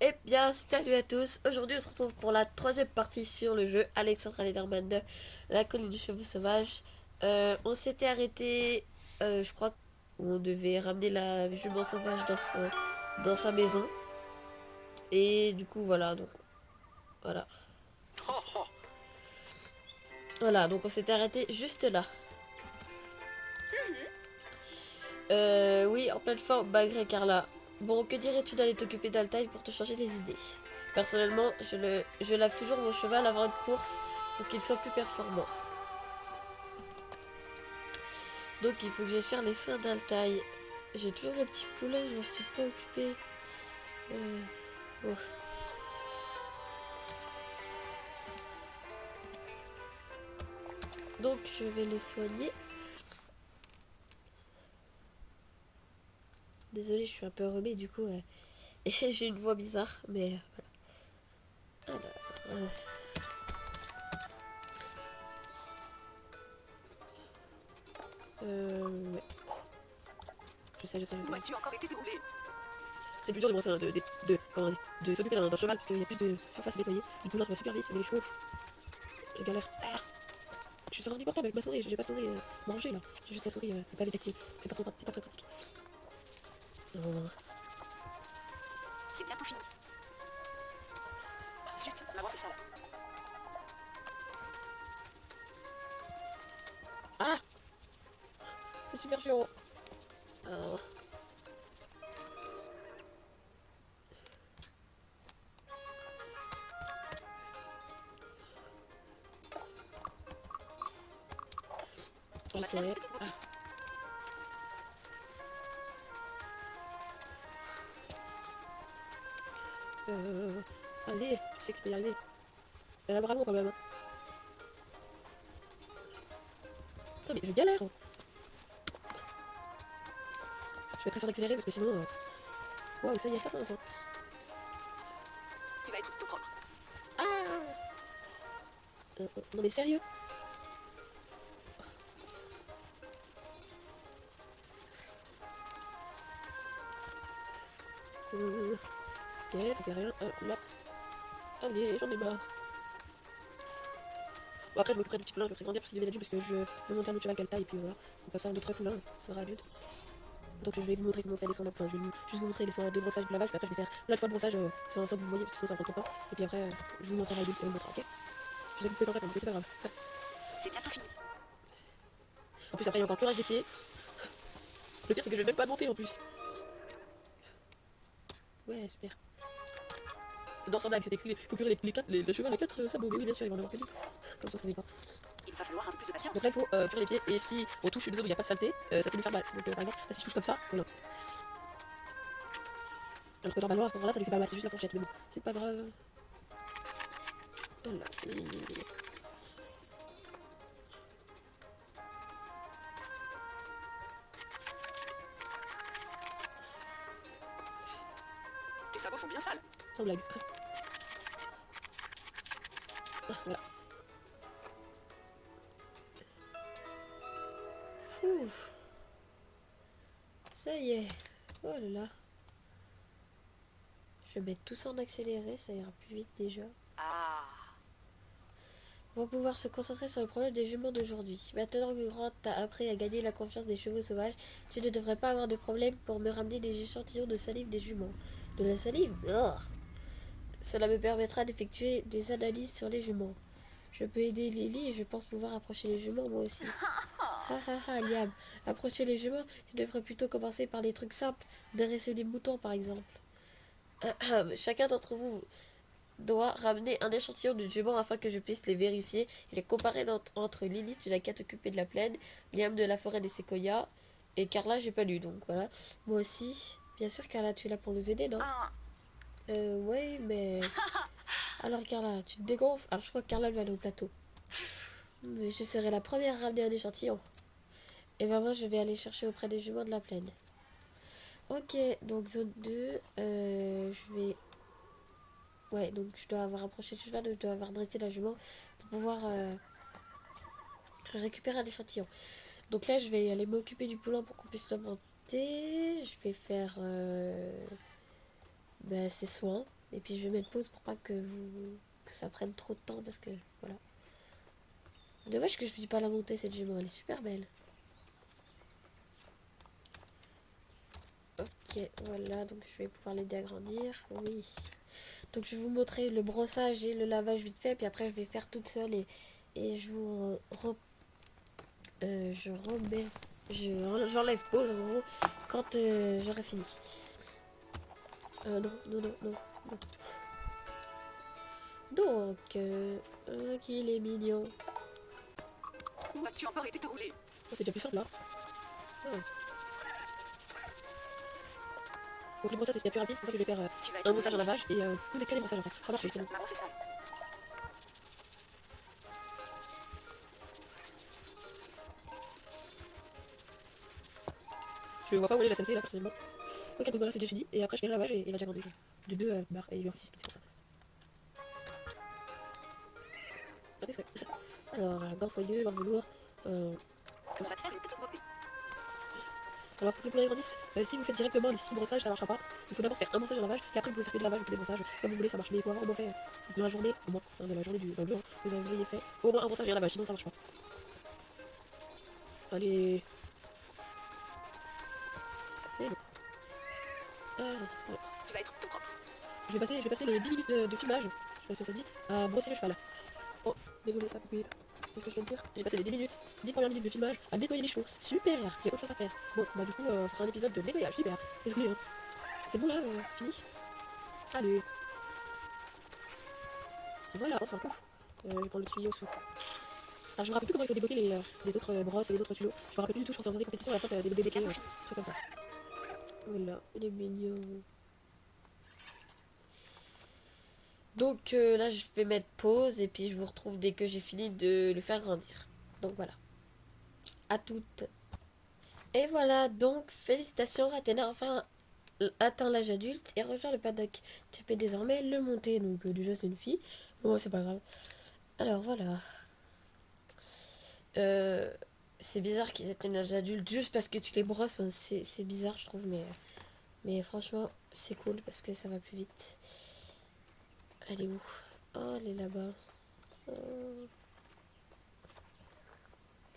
Eh bien, salut à tous. Aujourd'hui, on se retrouve pour la troisième partie sur le jeu Alexandra Lederman de La colline du cheveu sauvage. On s'était arrêté, je crois, où on devait ramener la jument sauvage dans sa maison. Et du coup, voilà. Donc, voilà. Voilà, donc on s'était arrêté juste là. Oui, en pleine forme, malgré Carla. Bon, que dirais-tu d'aller t'occuper d'Altaï pour te changer les idées? Personnellement, je lave toujours mon cheval avant une course pour qu'il soit plus performant. Donc il faut que j'aille faire les soins d'Altaï. J'ai toujours le petit poulet, je m'en suis pas occupée. Bon. Donc je vais le soigner. Désolée, je suis un peu enrhumée du coup. Et j'ai une voix bizarre, mais voilà. Alors, ouais. Je sais. C'est plus dur de brosser, hein, de s'occuper d'un cheval parce qu'il y a plus de surface à nettoyer. Du coup là ça va super vite, mais les chevaux, je galère. Ah, je suis sur ordi portable avec ma souris, j'ai pas de souris manger là. J'ai juste la souris pas tactile. C'est pas très pratique. Euh, C'est bientôt fini. Zut, maman, c'est ça là. Ah, c'est super chiant. Alors, Ma fière j'essaierai. petite beauté. Euh, allez, je sais que je peux y arriver. Elle a bravo quand même. Hein. Putain, mais je galère. Hein. Je vais presser d'accélérer parce que sinon. Waouh, ça y est, enfin. Tu vas être tout propre. Ah, non mais sérieux. Ok, ça fait rien. Là. Allez, j'en ai marre. Bon, après, je m'occuperai du petit poulain, je le ferai grandir parce qu'il devient adulte parce que je veux monter un autre cheval qu'elle taille et puis voilà. Donc, comme ça, un autre poulain sera adulte. Donc, je vais vous montrer comment on fait les soins. Enfin, je vais juste vous montrer les soins de brossage de lavage. Puis après, je vais faire plein de fois de brossage sans que vous voyez parce que sinon ça rentre pas. Et puis après, je vous montrerai l'adulte et on le montrera, ok? Je sais que vous pouvez pas répondre, mais c'est pas grave. C'est bientôt fini. En plus, après, il y a encore courage des pieds. Le pire, c'est que je vais même pas monter en plus. Ouais, super. Dans son blague, c'est écrit faut curer les chevaux à 4 sabots. Mais oui, bien sûr, ils vont en avoir que deux. Comme ça dépend. Il va falloir un peu plus de Donc patience. là, il faut cuire les pieds. Et si on touche une zone où il n'y a pas de saleté, ça peut lui faire mal. Donc par exemple, là, si je touche comme ça, voilà. Alors que normalement, à ce moment-là, ça lui fait pas mal. C'est juste la fourchette. Mais bon, c'est pas grave. Voilà. Tes sabots sont bien sales. Sans blague. Ah, voilà. Ouh, ça y est. Oh là là. Je vais mettre tout ça en accéléré, ça ira plus vite déjà. Ah. On va pouvoir se concentrer sur le problème des juments d'aujourd'hui. Maintenant que Grant t'a appris à gagner la confiance des chevaux sauvages, tu ne devrais pas avoir de problème pour me ramener des échantillons de salive des juments. De la salive? Oh. Cela me permettra d'effectuer des analyses sur les juments. Je peux aider Lily et je pense pouvoir approcher les juments moi aussi. Ha ha ha, Liam. Approcher les juments, tu devrais plutôt commencer par des trucs simples. Dresser des moutons par exemple. Chacun d'entre vous doit ramener un échantillon de juments afin que je puisse les vérifier et les comparer entre Lily, tu n'as qu'à t'occuper de la plaine, Liam de la forêt des séquoias, et Carla, j'ai pas lu, donc voilà. Moi aussi. Bien sûr, Carla, tu es là pour nous aider, non? Un. Ouais, mais... Alors, Carla, tu te dégonfles? Alors, je crois que Carla va aller au plateau. Mais je serai la première à ramener un échantillon. Et ben moi, je vais aller chercher auprès des juments de la plaine. Ok, donc zone 2, je vais... Ouais, donc je dois avoir approché le cheval, je dois avoir dressé la jument pour pouvoir récupérer un échantillon. Donc là, je vais aller m'occuper du poulain pour qu'on puisse le monter. Je vais faire ses soins. Et puis je vais mettre pause pour pas que ça prenne trop de temps parce que voilà. Dommage que je puisse pas la monter cette jument, elle est super belle. Ok, voilà, donc je vais pouvoir l'aider à grandir. Oui. Donc je vais vous montrer le brossage et le lavage vite fait, puis après je vais faire toute seule et je vous je remets, j'enlève pause en gros quand j'aurai fini. Non, non, non, non, non. Donc, qu'il est mignon. Où as-tu encore été te rouler? Oh, c'est déjà plus simple là. Ah ouais. Donc le brossage c'est ce qu'il y a plus rapide, c'est pour ça que je vais faire Tu vas un être brossage, un mouillé. lavage et tout n'est que les brossages en fait. Ça marche, c'est bon. Ma brosse est sale. Je vois pas où est la santé là personnellement. Ok, donc voilà, c'est déjà fini. Et après je fais un lavage et il a déjà grandi. De 2 barres et il y a 6, c'est pour ça. Regardez ce que... Alors, gants soyeux, gants velours. Ça va te faire une petite beauté. Alors pour que le poulet grandisse, si vous faites directement les 6 brossages, ça marchera pas. Il faut d'abord faire un brossage et un lavage, et après vous pouvez faire que du lavage ou que des brossages. Comme vous voulez, ça marche. Mais il faut avoir au moins fait dans la journée, au moins, hein, dans la journée dans le jour, vous avez fait au moins un brossage et un lavage, sinon ça marche pas. Allez. C'est bon. Voilà. Tu vas être tout propre. Je vais passer les 10 minutes de filmage, je sais pas si ça dit, à brosser le cheval. Oh, désolé, ça a coupé. C'est ce que je viens de dire. J'ai passé les 10 minutes, 10 premières minutes de filmage à nettoyer les chevaux. Super, j'ai autre chose à faire. Bon, bah du coup, ce sera un épisode de nettoyage, super. Désolé, hein. C'est bon là, c'est fini. Allez. Voilà, enfin, pouf. Je vais prendre le tuyau sous. Alors, je me rappelle plus comment il faut débloquer les autres brosses et les autres tuyaux. Je me rappelle plus du tout, je pense que c'est dans des compétitions à la fin, t'as débloqué, trucs comme ça. Voilà, il est mignon. Donc là, je vais mettre pause et puis je vous retrouve dès que j'ai fini de le faire grandir. Donc voilà. À toutes. Et voilà, donc félicitations, Rathena a enfin atteint l'âge adulte et rejoint le paddock. Tu peux désormais le monter. Donc déjà, c'est une fille. Bon, c'est pas grave. Alors voilà. Euh, c'est bizarre qu'ils aient un âge adulte juste parce que tu les brosses. Enfin, c'est bizarre, je trouve, mais franchement, c'est cool parce que ça va plus vite. Elle est où? Oh, elle est là-bas. Oh,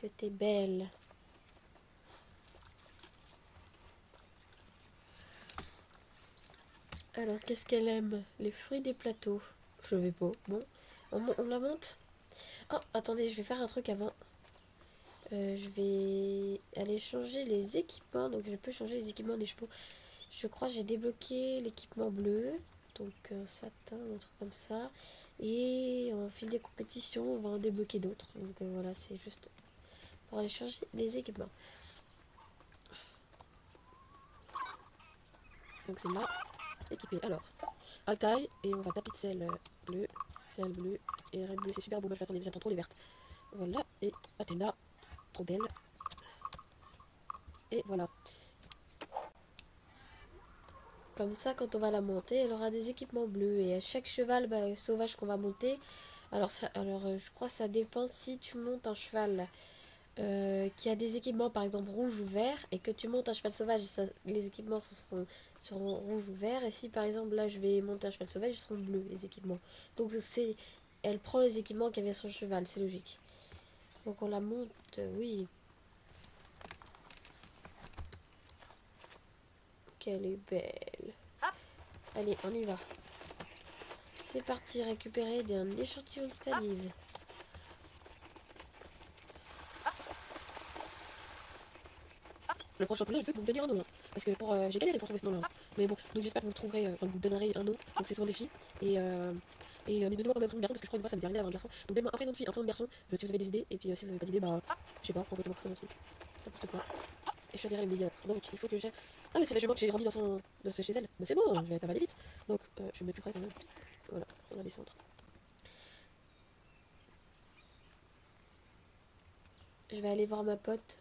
que t'es belle. Alors, qu'est-ce qu'elle aime? Les fruits des plateaux. Je vais pas. Bon, on la monte? Oh, attendez, je vais faire un truc avant. Je vais aller changer les équipements. Donc, je peux changer les équipements des chevaux. Je crois que j'ai débloqué l'équipement bleu. Donc, un satin, un truc comme ça. Et en fil des compétitions, on va en débloquer d'autres. Donc, voilà, c'est juste pour aller changer les équipements. Donc, c'est là, équipé. Alors, Altaï, et on va taper de sel bleu, et reine bleu. C'est super beau. Moi, j'attends trop les vertes. Voilà, et Athéna, trop belle. Et voilà. Comme ça, quand on va la monter, elle aura des équipements bleus. Et à chaque cheval sauvage qu'on va monter, je crois que ça dépend si tu montes un cheval qui a des équipements, par exemple rouge ou vert, et que tu montes un cheval sauvage, les équipements seront rouge ou vert. Et si par exemple là je vais monter un cheval sauvage, ils seront bleus les équipements. Donc elle prend les équipements qu'avait son cheval, c'est logique. Donc on la monte, oui. Qu'elle est belle. Allez, on y va. C'est parti, récupérer un échantillon de salive. Le prochain tournage, je veux que vous me donniez un nom. Hein. Parce que j'ai galéré pour trouver ce nom-là. Hein. Mais bon, donc j'espère que vous trouverez, enfin que vous donnerez un nom. Donc c'est souvent des filles. Mais donnez-moi quand même un nom de garçon, parce que je crois une fois ça m'est arrivé d'avoir un garçon. Donc donnez-moi un prénom de fille, un prénom de garçon, si vous avez des idées. Et puis si vous n'avez pas d'idées, bah, je sais pas, proposez-moi un truc. N'importe quoi. Et je choisirai les meilleurs. Donc il faut que j'ai. Ah, mais c'est la jument que j'ai remis chez elle. Mais c'est bon, ça va aller vite. Donc je me mets plus près quand même. Voilà, on va descendre. Je vais aller voir ma pote.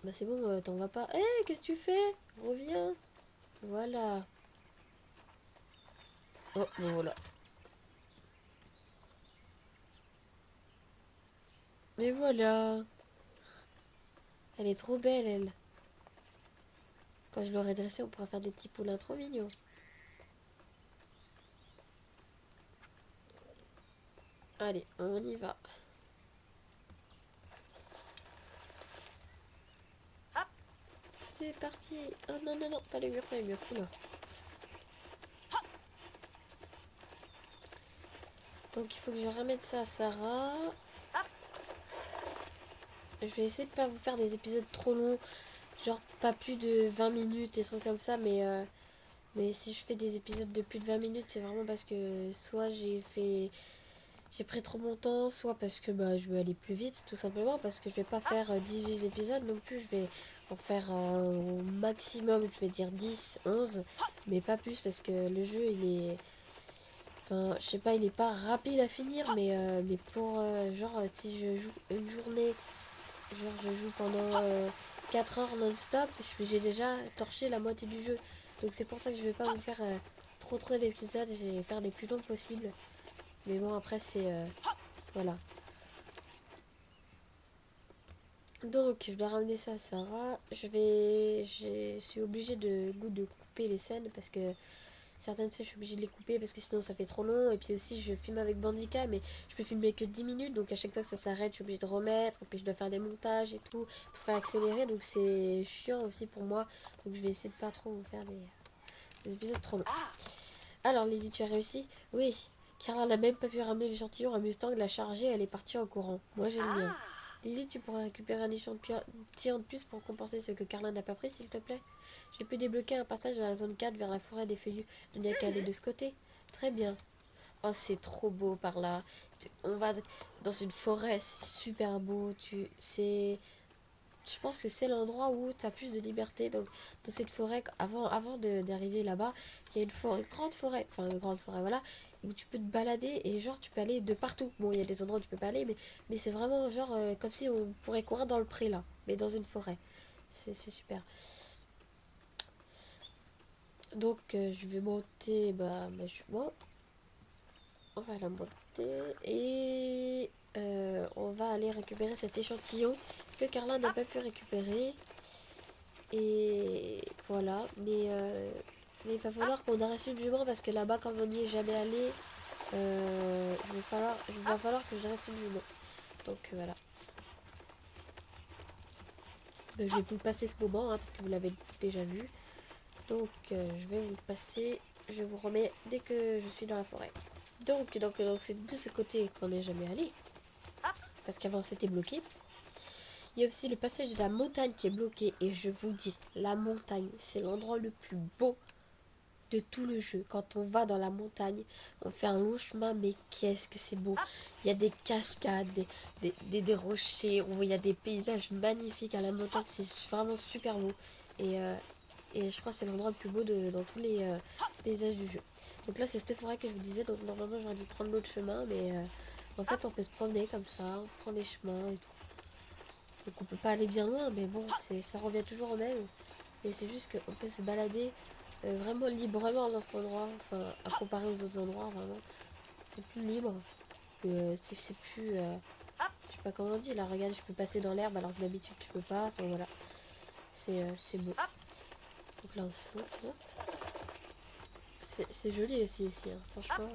Bah c'est bon, t'en vas pas. Hé, qu'est-ce que tu fais? Reviens. Voilà. Oh, bon voilà. Mais voilà. Elle est trop belle, elle. Quand je l'aurai dressé, on pourra faire des petits poulains trop mignons. Allez, on y va. C'est parti. Oh non, non, non, pas les murs, pas les murs. Oula. Donc il faut que je ramène ça à Sarah. Je vais essayer de pas vous faire des épisodes trop longs. Genre pas plus de 20 minutes, des trucs comme ça. Mais si je fais des épisodes de plus de 20 minutes, c'est vraiment parce que soit j'ai pris trop mon temps, soit parce que bah, je veux aller plus vite, tout simplement. Parce que je vais pas faire 18 épisodes non plus. Je vais en faire au maximum, je vais dire 10, 11. Mais pas plus parce que le jeu il est... Enfin, je sais pas, il est pas rapide à finir, mais pour genre si je joue une journée, genre je joue pendant 4 heures non-stop, j'ai déjà torché la moitié du jeu. Donc c'est pour ça que je vais pas vous faire trop d'épisodes, je vais faire les plus longs possibles. Mais bon après c'est voilà. Donc je dois ramener ça à Sarah. Je suis obligée de couper les scènes parce que certaines scènes, je suis obligée de les couper parce que sinon ça fait trop long. Et puis aussi, je filme avec Bandicam, mais je peux filmer que 10 minutes. Donc à chaque fois que ça s'arrête, je suis obligée de remettre. Et puis je dois faire des montages et tout pour faire accélérer. Donc c'est chiant aussi pour moi. Donc je vais essayer de pas trop vous faire des épisodes trop longs. Alors Lily, tu as réussi? Oui. Carla n'a même pas pu ramener l'échantillon à Mustang, l'a chargé, elle est partie en courant. Moi j'aime bien. Lily, tu pourrais récupérer un échantillon de plus pour compenser ce que Carla n'a pas pris, s'il te plaît? J'ai pu débloquer un passage dans la zone 4 vers la forêt des feuillus. Il n'y a qu'à aller de ce côté. Très bien. Oh, c'est trop beau par là. On va dans une forêt, c'est super beau. Je pense que c'est l'endroit où tu as plus de liberté. Donc, dans cette forêt, avant d'arriver là-bas, il y a une grande forêt. Enfin, une grande forêt, voilà. Où tu peux te balader et genre, tu peux aller de partout. Bon, il y a des endroits où tu peux pas aller, mais c'est vraiment genre comme si on pourrait courir dans le pré là. Mais dans une forêt. C'est super. Donc je vais monter ma jument. On va la monter et on va aller récupérer cet échantillon que Carla n'a pas pu récupérer. Et voilà. Mais il va falloir qu'on arrête une jument parce que là-bas, comme on n'y est jamais allé, il va falloir que je reste une jument. Donc voilà. Je vais vous passer ce moment parce que vous l'avez déjà vu. Donc je vais vous le passer. Je vous remets dès que je suis dans la forêt. Donc c'est de ce côté qu'on n'est jamais allé. Parce qu'avant c'était bloqué. Il y a aussi le passage de la montagne qui est bloqué. Et je vous dis, la montagne, c'est l'endroit le plus beau de tout le jeu. Quand on va dans la montagne, on fait un long chemin, mais qu'est-ce que c'est beau. Il y a des cascades, des rochers, il y a des paysages magnifiques à la montagne. C'est vraiment super beau. Et je crois que c'est l'endroit le plus beau dans tous les paysages du jeu. Donc là, c'est cette forêt que je vous disais. Donc normalement, j'aurais dû prendre l'autre chemin. Mais en fait, on peut se promener comme ça. On prend les chemins et tout. Donc on peut pas aller bien loin. Mais bon, ça revient toujours au même. Et c'est juste qu'on peut se balader vraiment librement dans cet endroit. Enfin, à comparer aux autres endroits, vraiment. C'est plus libre. C'est plus... je sais pas comment on dit. Là, regarde, je peux passer dans l'herbe alors que d'habitude, tu peux pas. Enfin, voilà. C'est beau. Donc là, on saute. Hein. C'est joli aussi ici, hein, franchement.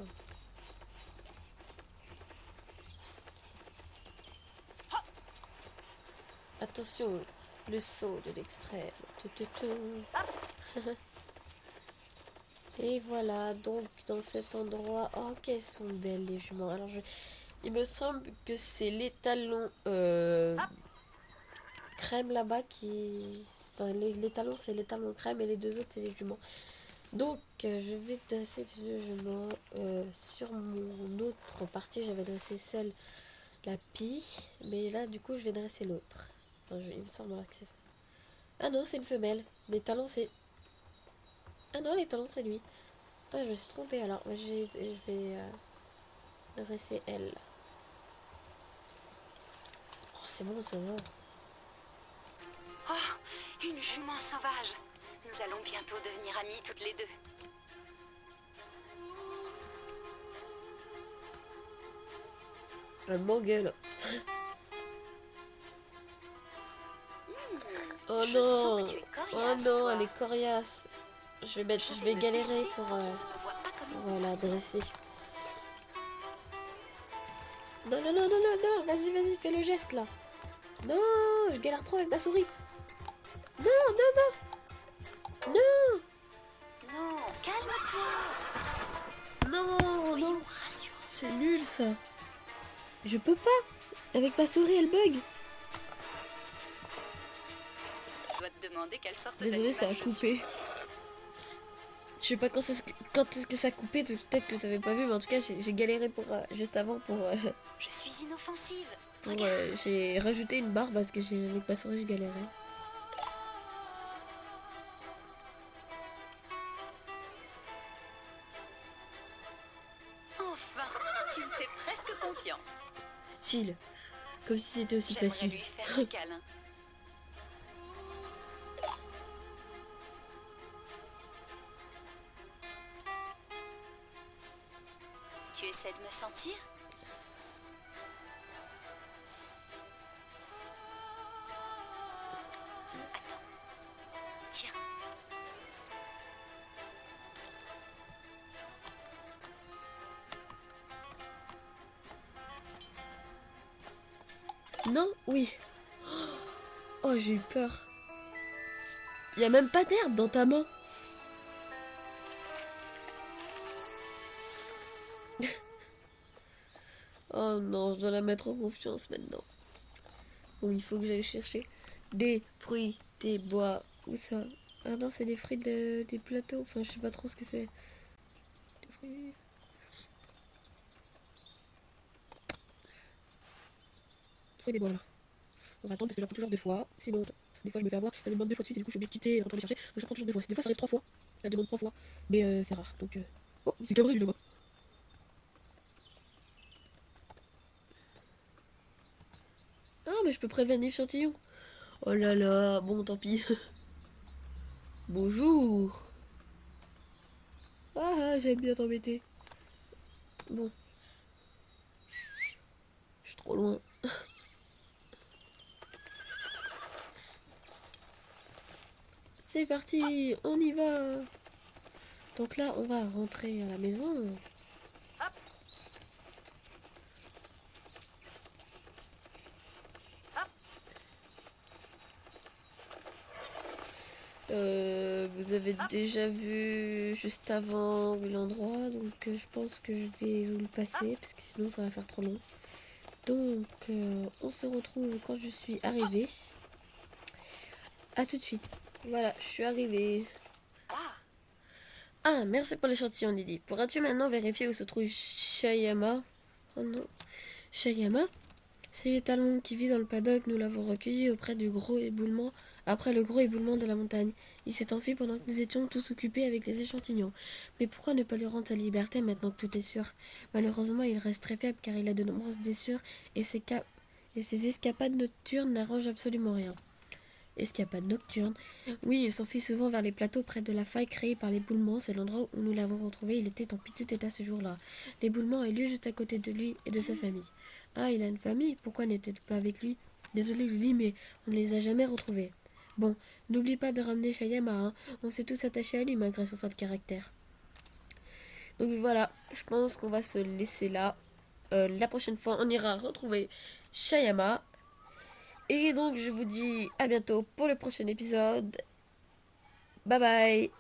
Attention, le saut de l'extrême. Et voilà, donc dans cet endroit... Oh, qu'elles sont belles les juments. Alors, il me semble que c'est l'étalon crème là-bas qui... Enfin, l'étalon, c'est l'étalon crème et les deux autres, c'est les juments. Donc, je vais dresser deux juments. Sur mon autre partie, j'avais dressé celle, la pie. Mais là, du coup, je vais dresser l'autre. Enfin, il me semble que c'est ça. Ah non, c'est une femelle. Les talons, c'est... Ah non, les talons, c'est lui. Ah, je me suis trompée alors. Je vais dresser elle. Oh, c'est bon, ça va. Oh, une jument sauvage. Nous allons bientôt devenir amies toutes les deux. Elle m'engueule. Oh Je sens non. que tu es Oh coriace, non, toi. elle est coriace. Je vais me galérer baisser pour, je ne me vois pas comme une la menace. dresser. Non, non, non, non, non, non. Vas-y, vas-y, fais le geste, là. Non, je galère trop avec ma souris. Non, non, non. Non. Non, calme-toi. Non, Soyons non. rassurants. C'est nul, ça. Je peux pas. Avec ma souris, elle bug. Je dois te demander quelle sorte Désolée, ça a d'animal je suis. coupé. Je sais pas quand est-ce que ça a coupé. Peut-être que ça avait pas vu, mais en tout cas, j'ai galéré pour juste avant pour... Je suis inoffensive. Regarde. j'ai rajouté une barre parce que avec ma souris, je galérais. Enfin, tu me fais presque confiance. Style. Comme si c'était aussi J'aimerais facile. lui faire des câlins. Tu essaies de me sentir? Attends. Tiens. Non, oui. Oh, j'ai eu peur. Il y a même pas d'herbe dans ta main. Oh non, je dois la mettre en confiance maintenant. Bon, il faut que j'aille chercher des fruits, des bois. Où ça? Ah non, c'est des fruits des plateaux. Enfin, je sais pas trop ce que c'est. Des fruits. Fruits des bois là. On va attendre parce que j'apprends toujours deux fois. Sinon, des fois je me fais avoir. Elle me demande deux fois de suite et du coup je suis obligée de quitter et de retourner chercher. Donc j'apprends toujours deux fois. Des fois ça arrive trois fois. Elle demande trois fois. Mais c'est rare. Donc. Oh, c'est cabré lui là-bas. Ah, mais je peux prévenir l'échantillon. Oh là là, bon, tant pis. Bonjour. Ah, j'aime bien t'embêter. Bon, je suis trop loin. C'est parti, on y va. Donc là, on va rentrer à la maison. Vous avez déjà vu juste avant l'endroit, donc je pense que je vais vous le passer parce que sinon ça va faire trop long. Donc on se retrouve quand je suis arrivée. A tout de suite. Voilà, je suis arrivée. Ah, merci pour l'échantillon, Lily. Pourras-tu maintenant vérifier où se trouve Shayama? Oh non. Shayama? C'est l'étalon qui vit dans le paddock. Nous l'avons recueilli auprès du gros éboulement, après le gros éboulement de la montagne. Il s'est enfui pendant que nous étions tous occupés avec les échantillons. Mais pourquoi ne pas lui rendre sa liberté maintenant que tout est sûr? Malheureusement, il reste très faible car il a de nombreuses blessures et ses escapades nocturnes n'arrangent absolument rien. Escapade nocturne. Oui, il s'enfuit souvent vers les plateaux près de la faille créée par l'éboulement. C'est l'endroit où nous l'avons retrouvé. Il était en piteux état ce jour-là. L'éboulement a eu lieu juste à côté de lui et de sa famille. Ah, il a une famille? Pourquoi n'était-il pas avec lui? Désolé Lily, mais on ne les a jamais retrouvés. Bon, n'oublie pas de ramener Shayama, hein. On s'est tous attachés à lui malgré son sale caractère. Donc voilà, je pense qu'on va se laisser là. La prochaine fois, on ira retrouver Shayama. Et donc je vous dis à bientôt pour le prochain épisode. Bye bye.